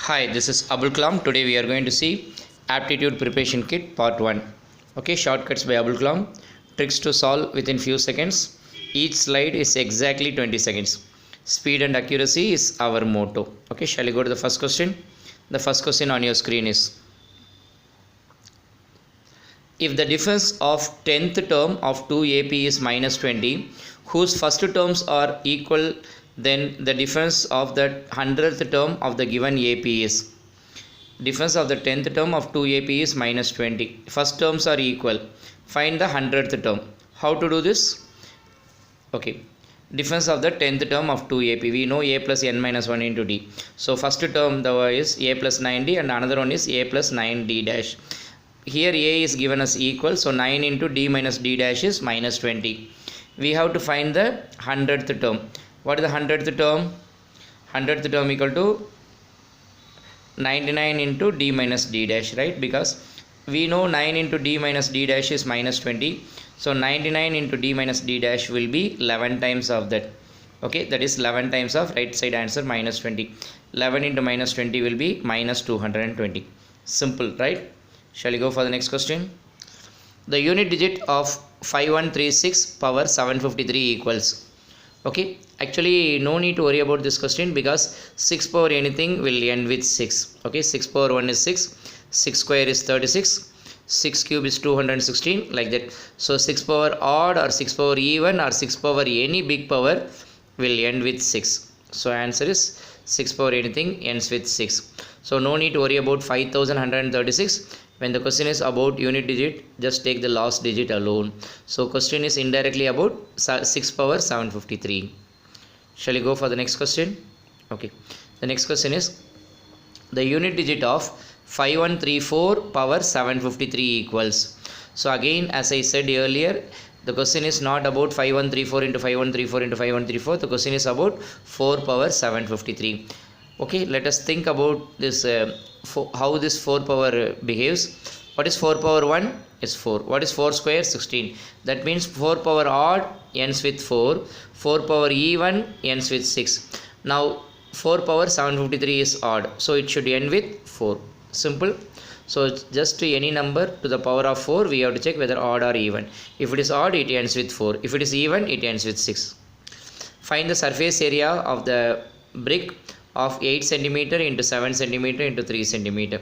Hi, this is Abul Kalam. Today we are going to see Aptitude Preparation Kit Part 1. Okay, shortcuts by Abul Kalam. Tricks to solve within few seconds. Each slide is exactly 20 seconds. Speed and accuracy is our motto. Okay, shall we go to the first question? The first question on your screen is: if the difference of 10th term of 2AP is minus 20, whose first terms are equal, then the difference of the 100th term of the given AP is. Difference of the 10th term of 2AP is minus 20. First terms are equal. Find the 100th term. How to do this? Okay. Difference of the 10th term of 2AP. We know A plus n minus 1 into D. So first term is A plus 9D and another one is A plus 9D dash. Here A is given as equal, so 9 into D minus D dash is minus 20. We have to find the 100th term. What is the 100th term? 100th term equal to 99 into D minus D dash, right? Because we know 9 into D minus D dash is minus 20. So 99 into D minus D dash will be 11 times of that. Okay, that is 11 times of right side answer minus 20. 11 into minus 20 will be minus 220. Simple, right? Shall we go for the next question? The unit digit of 5136 power 753 equals. Okay, actually no need to worry about this question because 6 power anything will end with 6. Okay, 6 power 1 is 6, 6 square is 36, 6 cube is 216, like that. So 6 power odd or 6 power even or 6 power any big power will end with 6. So answer is 6 power anything ends with 6. So no need to worry about 5136. When the question is about unit digit, just take the last digit alone. So question is indirectly about 6 power 753. Shall we go for the next question? Okay. The next question is: the unit digit of 5134 power 753 equals. So again, as I said earlier, the question is not about 5134 into 5134 into 5134. The question is about 4 power 753. Okay, let us think about this, how this 4 power behaves. What is 4 power 1? Is 4. What is 4 square? 16. That means 4 power odd ends with 4. 4 power even ends with 6. Now 4 power 753 is odd, so it should end with 4. Simple. So just to any number to the power of 4, we have to check whether odd or even. If it is odd, it ends with 4. If it is even, it ends with 6. Find the surface area of the brick of 8 centimeter into 7 centimeter into 3 centimeter.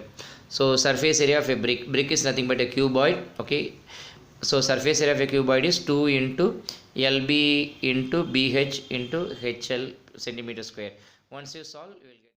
So surface area of a brick is nothing but a cuboid. Okay, so surface area of a cuboid is 2 into LB into BH into HL centimeter square. Once you solve, you will get